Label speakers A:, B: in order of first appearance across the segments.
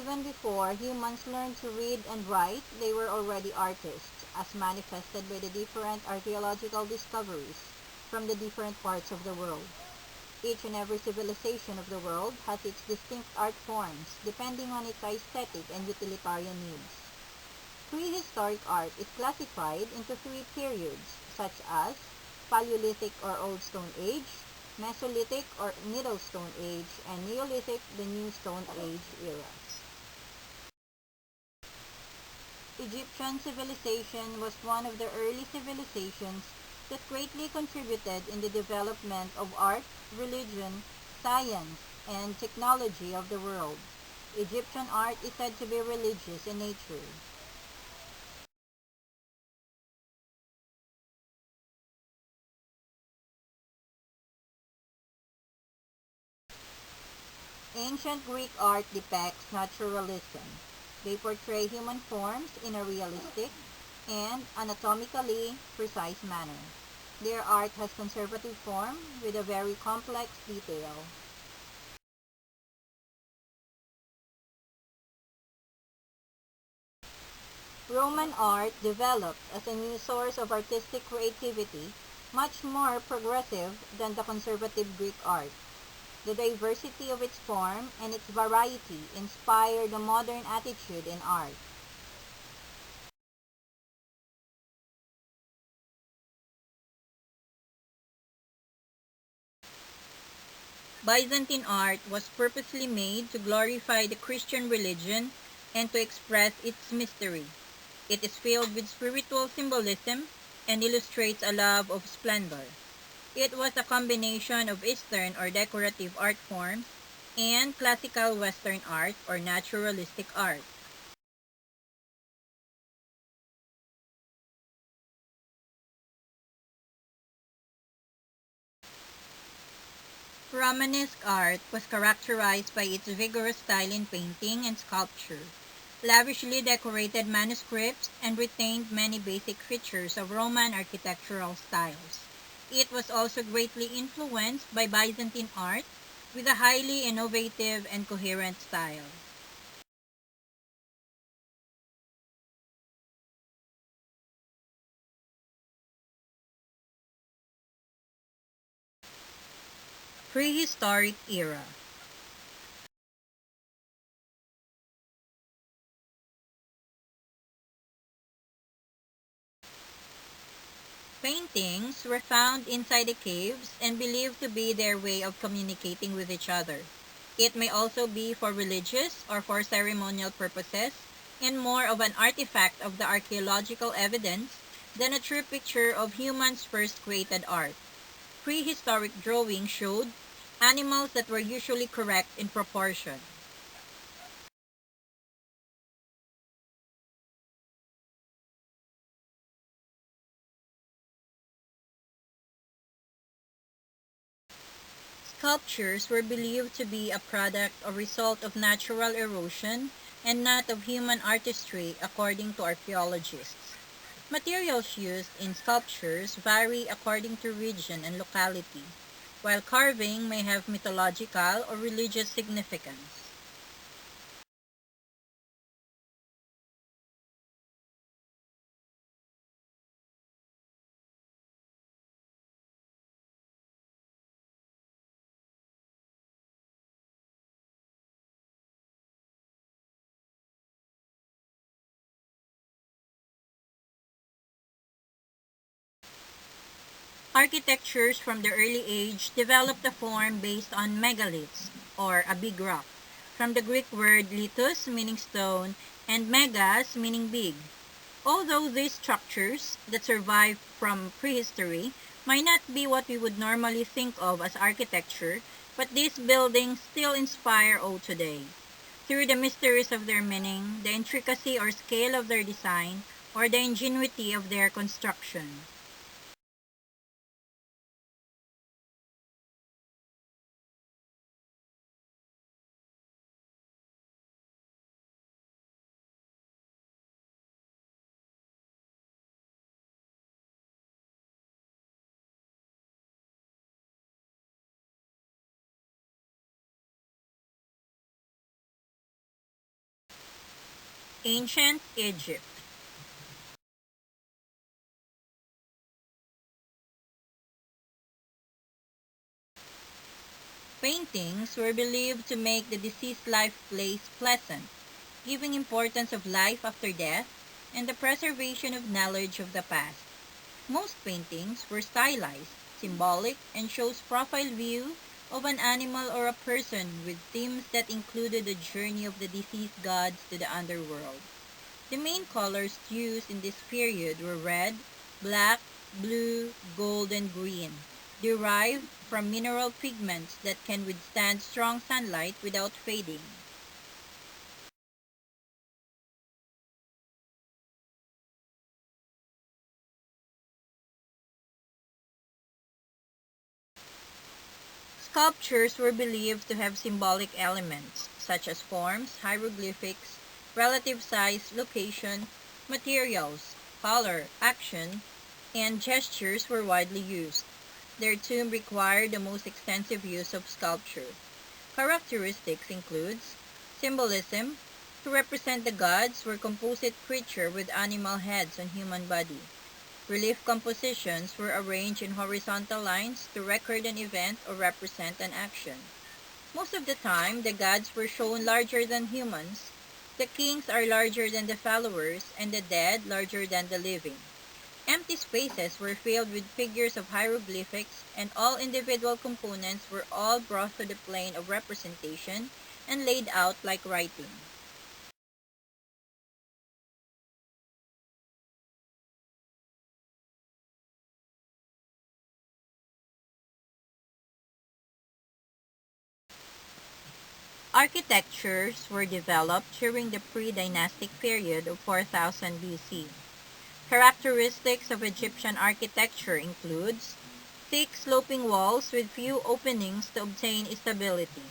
A: Even before humans learned to read and write, they were already artists, as manifested by the different archaeological discoveries from the different parts of the world. Each and every civilization of the world has its distinct art forms, depending on its aesthetic and utilitarian needs. Prehistoric art is classified into three periods, such as Paleolithic or Old Stone Age, Mesolithic or Middle Stone Age, and Neolithic, the New Stone Age eras. Egyptian civilization was one of the early civilizations that greatly contributed in the development of art, religion, science, and technology of the world. Egyptian art is said to be religious in nature. Ancient Greek art depicts naturalism. They portray human forms in a realistic and anatomically precise manner. Their art has conservative form with a very complex detail. Roman art developed as a new source of artistic creativity, much more progressive than the conservative Greek art. The diversity of its form and its variety inspired a modern attitude in art. Byzantine art was purposely made to glorify the Christian religion and to express its mystery. It is filled with spiritual symbolism and illustrates a love of splendor. It was a combination of Eastern or decorative art forms and classical Western art or naturalistic art. Romanesque art was characterized by its vigorous style in painting and sculpture, lavishly decorated manuscripts, and retained many basic features of Roman architectural styles. It was also greatly influenced by Byzantine art with a highly innovative and coherent style. Prehistoric era. Paintings were found inside the caves and believed to be their way of communicating with each other. It may also be for religious or for ceremonial purposes and more of an artifact of the archaeological evidence than a true picture of humans' first created art. Prehistoric drawings showed animals that were usually correct in proportion. Sculptures were believed to be a product or result of natural erosion and not of human artistry according to archaeologists. Materials used in sculptures vary according to region and locality, while carving may have mythological or religious significance. Architectures from the early age developed a form based on megaliths, or a big rock, from the Greek word lithos meaning stone and megas meaning big. Although these structures that survived from prehistory might not be what we would normally think of as architecture, but these buildings still inspire awe today. Through the mysteries of their meaning, the intricacy or scale of their design, or the ingenuity of their construction. Ancient Egypt. Paintings were believed to make the deceased life place pleasant, giving importance of life after death and the preservation of knowledge of the past. Most paintings were stylized, symbolic, and shows profile view of an animal or a person with themes that included the journey of the deceased gods to the underworld. The main colors used in this period were red, black, blue, gold, and green, derived from mineral pigments that can withstand strong sunlight without fading. Sculptures were believed to have symbolic elements, such as forms, hieroglyphics, relative size, location, materials, color, action, and gestures were widely used. Their tomb required the most extensive use of sculpture. Characteristics includes symbolism. To represent the gods were composite creatures with animal heads on human body. Relief compositions were arranged in horizontal lines to record an event or represent an action. Most of the time, the gods were shown larger than humans. The kings are larger than the followers, and the dead larger than the living. Empty spaces were filled with figures of hieroglyphics, and all individual components were all brought to the plane of representation and laid out like writing. Architectures were developed during the pre-dynastic period of 4000 BC. Characteristics of Egyptian architecture includes thick sloping walls with few openings to obtain stability.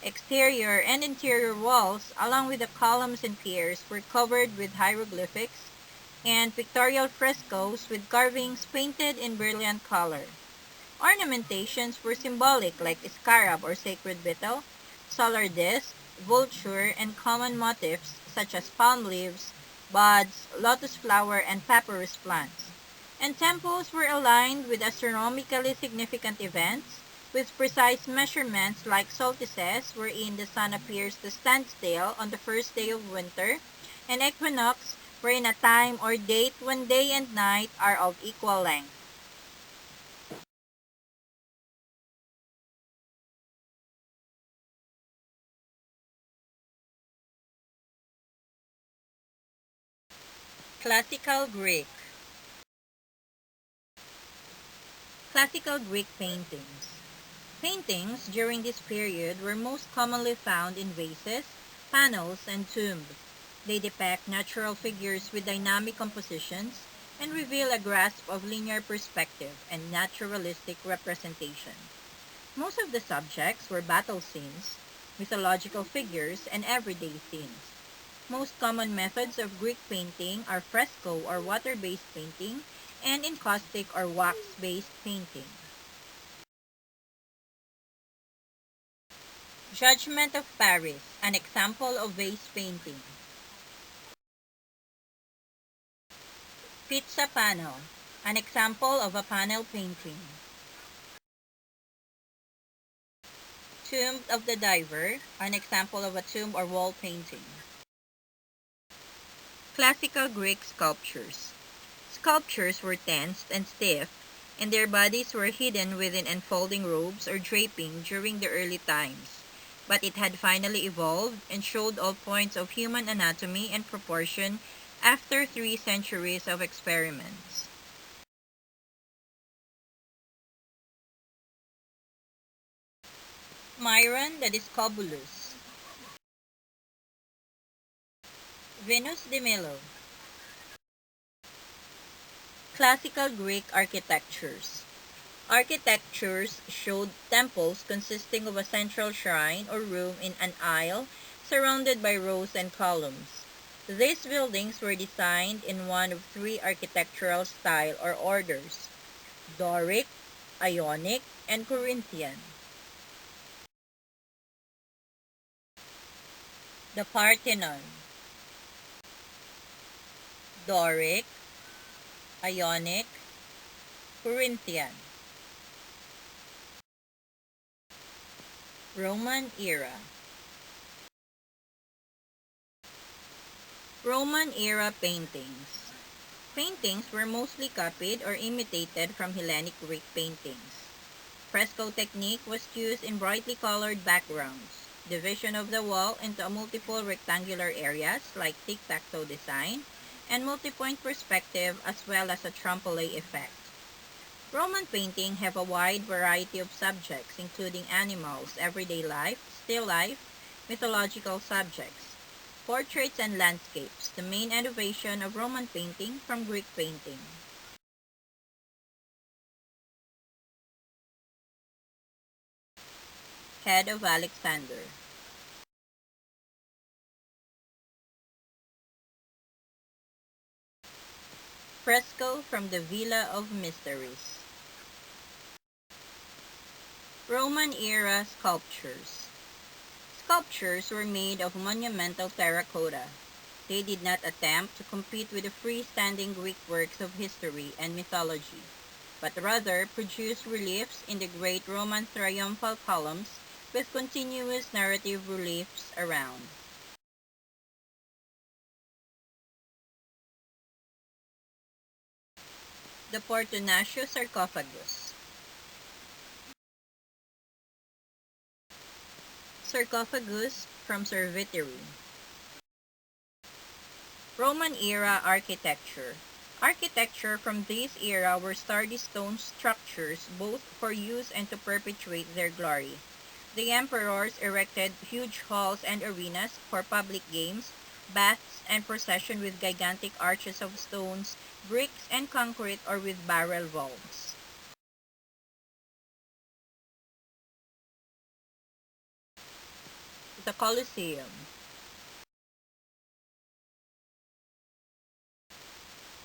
A: Exterior and interior walls, along with the columns and piers, were covered with hieroglyphics and pictorial frescoes with carvings painted in brilliant color. Ornamentations were symbolic like scarab or sacred beetle, solar disk, vulture, and common motifs such as palm leaves, buds, lotus flower, and papyrus plants. And temples were aligned with astronomically significant events, with precise measurements like solstices wherein the sun appears to stand still on the first day of winter, and equinox wherein a time or date when day and night are of equal length. Classical Greek. Classical Greek paintings. Paintings during this period were most commonly found in vases, panels, and tombs. They depict natural figures with dynamic compositions and reveal a grasp of linear perspective and naturalistic representation. Most of the subjects were battle scenes, mythological figures, and everyday scenes. Most common methods of Greek painting are fresco or water-based painting and encaustic or wax-based painting. Judgment of Paris, an example of vase painting. Pizza panel, an example of a panel painting. Tomb of the Diver, an example of a tomb or wall painting. Classical Greek sculptures. Sculptures were tensed and stiff, and their bodies were hidden within enfolding robes or draping during the early times. But it had finally evolved and showed all points of human anatomy and proportion after 3 centuries of experiments. Myron the Discobulus. Venus de Milo. Classical Greek architectures. Architectures showed temples consisting of a central shrine or room in an aisle surrounded by rows and columns. These buildings were designed in one of three architectural style or orders: Doric, Ionic, and Corinthian. The Parthenon. Doric, Ionic, Corinthian. Roman era. Roman era paintings. Paintings were mostly copied or imitated from Hellenic Greek paintings. Fresco technique was used in brightly colored backgrounds, division of the wall into multiple rectangular areas like tic-tac-toe design, and multi-point perspective as well as a trompe-l'oeil effect. Roman painting have a wide variety of subjects including animals, everyday life, still life, mythological subjects, portraits and landscapes, the main innovation of Roman painting from Greek painting. Head of Alexander. Fresco from the Villa of Mysteries. Roman era sculptures. Sculptures were made of monumental terracotta. They did not attempt to compete with the freestanding Greek works of history and mythology, but rather produced reliefs in the great Roman triumphal columns with continuous narrative reliefs around. The Portonacio sarcophagus. Sarcophagus from Servitory. Roman era architecture. Architecture from this era were sturdy stone structures both for use and to perpetuate their glory. The emperors erected huge halls and arenas for public games, baths, and procession with gigantic arches of stones, bricks, and concrete or with barrel vaults. The Colosseum.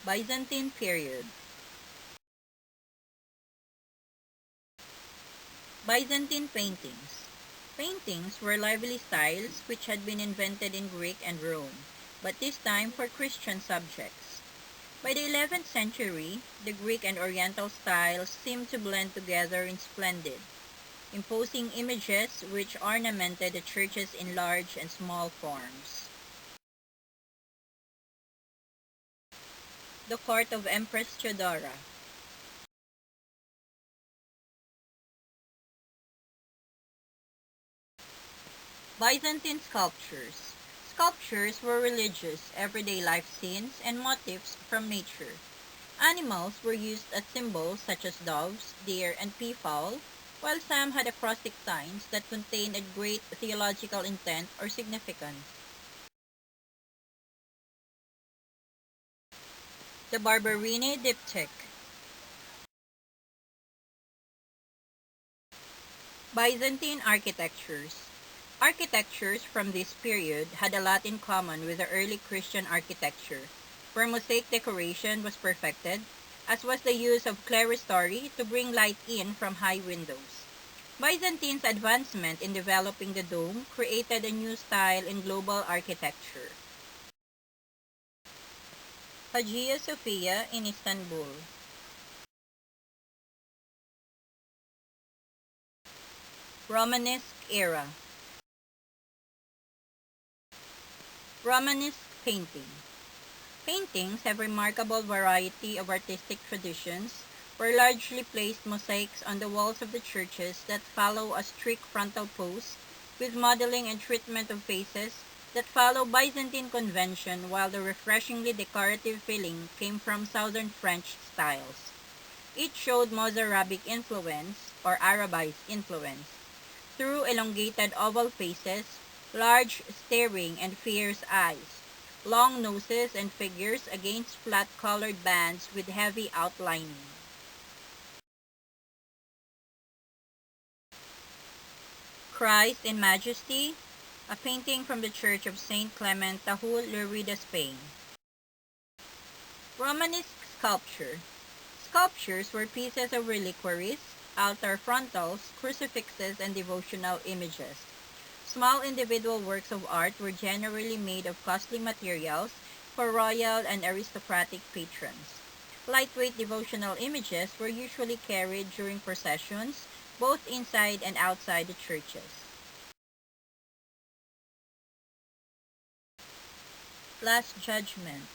A: Byzantine period. Byzantine paintings. Paintings were lively styles which had been invented in Greek and Rome, but this time for Christian subjects. By the 11th century, the Greek and Oriental styles seemed to blend together in splendid, imposing images which ornamented the churches in large and small forms. The court of Empress Theodora. Byzantine sculptures. Sculptures were religious, everyday life scenes, and motifs from nature. Animals were used as symbols such as doves, deer, and peafowl, while some had acrostic signs that contained a great theological intent or significance. The Barberini diptych. Byzantine architectures. Architectures from this period had a lot in common with the early Christian architecture, where mosaic decoration was perfected, as was the use of clerestory to bring light in from high windows. Byzantine's advancement in developing the dome created a new style in global architecture. Hagia Sophia in Istanbul. Romanesque era. Romanesque painting. Paintings have remarkable variety of artistic traditions, where largely placed mosaics on the walls of the churches that follow a strict frontal pose, with modeling and treatment of faces that follow Byzantine convention, while the refreshingly decorative feeling came from southern French styles. Each showed Mozarabic influence or Arabized influence through elongated oval faces, large staring and fierce eyes, long noses and figures against flat colored bands with heavy outlining. Christ in Majesty, a painting from the Church of Saint Clement, Tahul, Lerida, Spain. Romanesque sculpture. Sculptures were pieces of reliquaries, altar frontals, crucifixes, and devotional images. Small individual works of art were generally made of costly materials, for royal and aristocratic patrons. Lightweight devotional images were usually carried during processions, both inside and outside the churches. Last Judgment,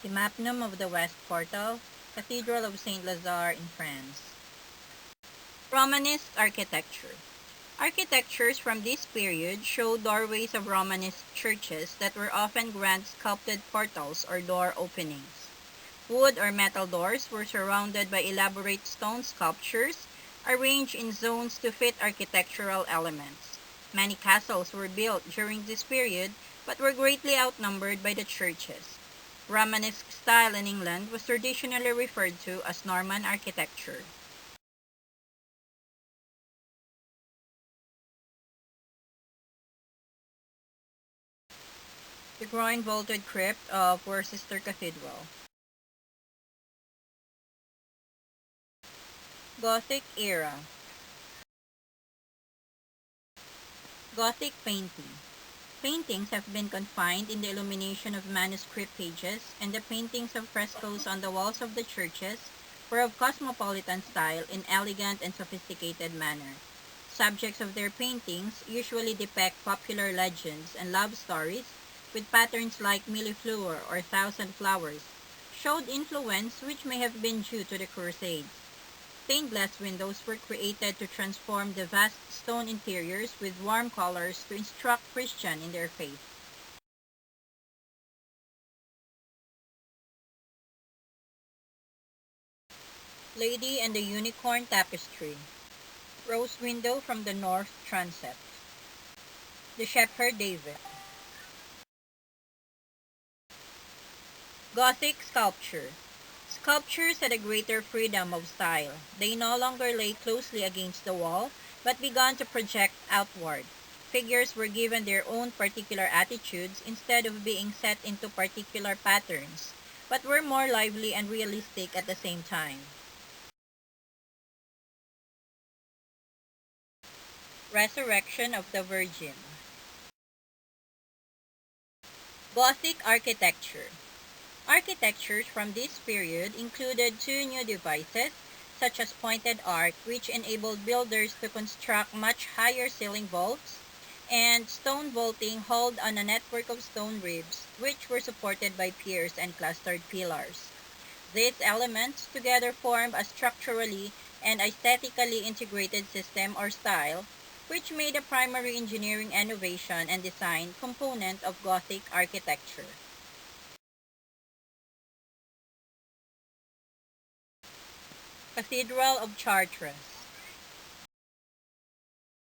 A: Imapnum of the West Portal, Cathedral of Saint Lazare in France. Romanesque architecture. Architectures from this period show doorways of Romanesque churches that were often grand sculpted portals or door openings. Wood or metal doors were surrounded by elaborate stone sculptures arranged in zones to fit architectural elements. Many castles were built during this period but were greatly outnumbered by the churches. Romanesque style in England was traditionally referred to as Norman architecture. The groin-vaulted crypt of Worcester Cathedral. Gothic era. Gothic painting. Paintings have been confined in the illumination of manuscript pages, and the paintings of frescoes on the walls of the churches were of cosmopolitan style in elegant and sophisticated manner. Subjects of their paintings usually depict popular legends and love stories, with patterns like millefleur or thousand flowers, showed influence which may have been due to the Crusades. Stained glass windows were created to transform the vast stone interiors with warm colors to instruct Christians in their faith. Lady and the Unicorn Tapestry. Rose window from the north transept. The Shepherd David. Gothic sculpture. Sculptures had a greater freedom of style. They no longer lay closely against the wall, but began to project outward. Figures were given their own particular attitudes instead of being set into particular patterns, but were more lively and realistic at the same time. Resurrection of the Virgin. Gothic architecture. Architectures from this period included two new devices, such as pointed arch, which enabled builders to construct much higher ceiling vaults, and stone vaulting hauled on a network of stone ribs, which were supported by piers and clustered pillars. These elements together form a structurally and aesthetically integrated system or style, which made a primary engineering innovation and design component of Gothic architecture. Cathedral of Chartres.